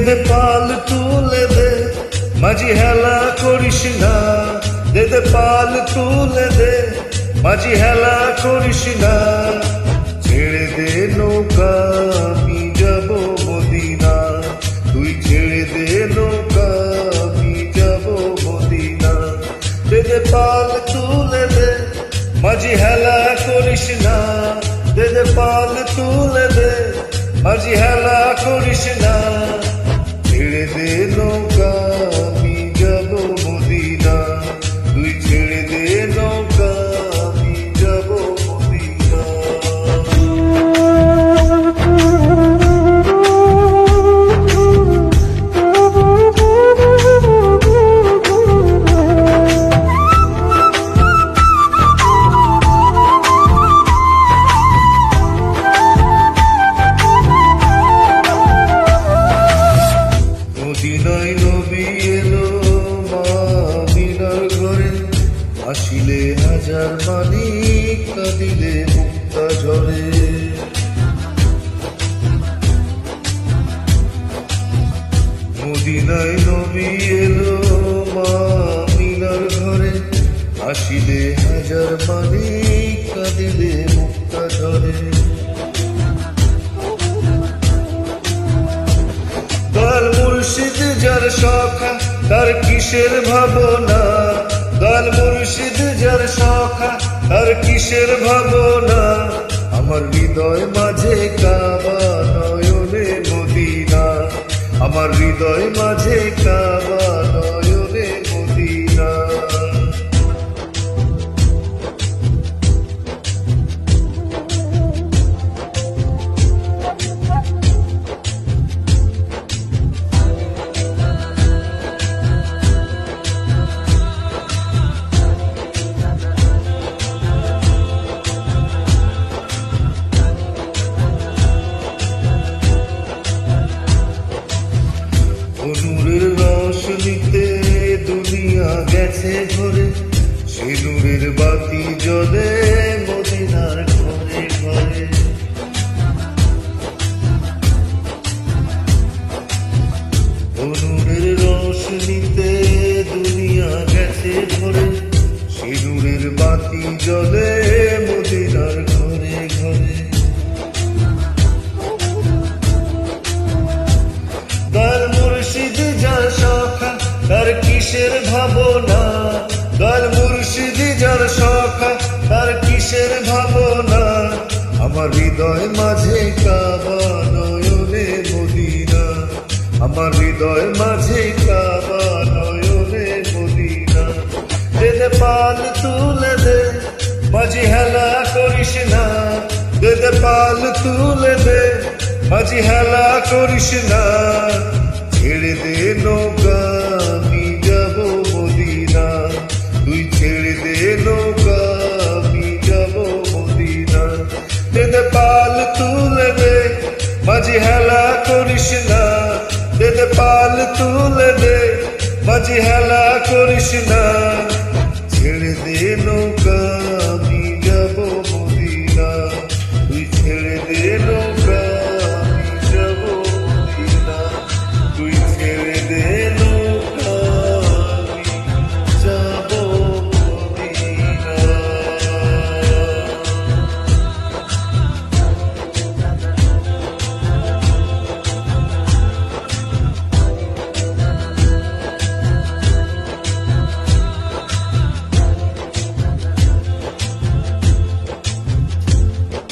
দে পাল তুলে দে, মাঝি হেলা করিস না। দে পাল তুলে দে, মাঝি হেলা করিস না। ছেড়ে দে নৌকা, আমি যাব মদিনা। তুই ছেড়ে দে নৌকা, আমি যাব মদিনা। দে পাল তুলে দে, মাঝি হেলা করিস না। দে পাল তুলে দে, মাঝি হেলা করিস না। ছেড়ে দে নৌকা, আমি যাব মদিনা। তুই ছেড়ে দে নৌকা, আমি যাব মদিনা। মদিনায় নবী এলো মা আমিনার ঘরে, আসিলে হাজার মানিক, কাঁদিলে মুক্তা ঝরে। মদিনায় নবী এলো মা আমিনার ঘরে, আসিলে হাজার মানিক, কাঁদিলে মুক্তা ঝরে। দয়াল মুর্শিদ যার সখা, তার কিসের ভাবনা। দয়াল মুর্শিদ যার সখা, তার কিসের ভাবনা। আমার হৃদয় মাঝে কাবা, নয়নে মদিনা। আমার হৃদয় মাঝে কাবা, নয়নে মদিনা। নূরের রোশনীতে দুনিয়া গেছে ভরে, সে নূরের বাতি জ্বলে মদিনার ঘরে ঘরে। নূরের রোশনীতে দুনিয়া গেছে ভরে, সে নূরের বাতি জ্বলে মদিনার ঘরে ঘরে। দয়াল মুর্শিদ যার সখা, তার কিসের ভাবনা। দয়াল মুর্শিদ যার সখা, তার কিসের ভাবনা। আমার হৃদয় মাঝে কাবা, নয়নে মদিনা। আমার হৃদয় মাঝে কাবা, নয়নে মদিনা। দে পাল তুলে দে, মাঝি হেলা করিস না। দে পাল তুলে দে, মাঝি হেলা করিস না। ছেড়ে দে নৌকা, আমি যাব মদিনা। তুই ছেড়ে দে নৌকা, আমি যাব মদিনা। দে পাল তুলে দে, মাঝি হেলা করিস না। দে পাল তুলে দে, মাঝি হেলা করিস না। ছেড়ে দে নৌকা।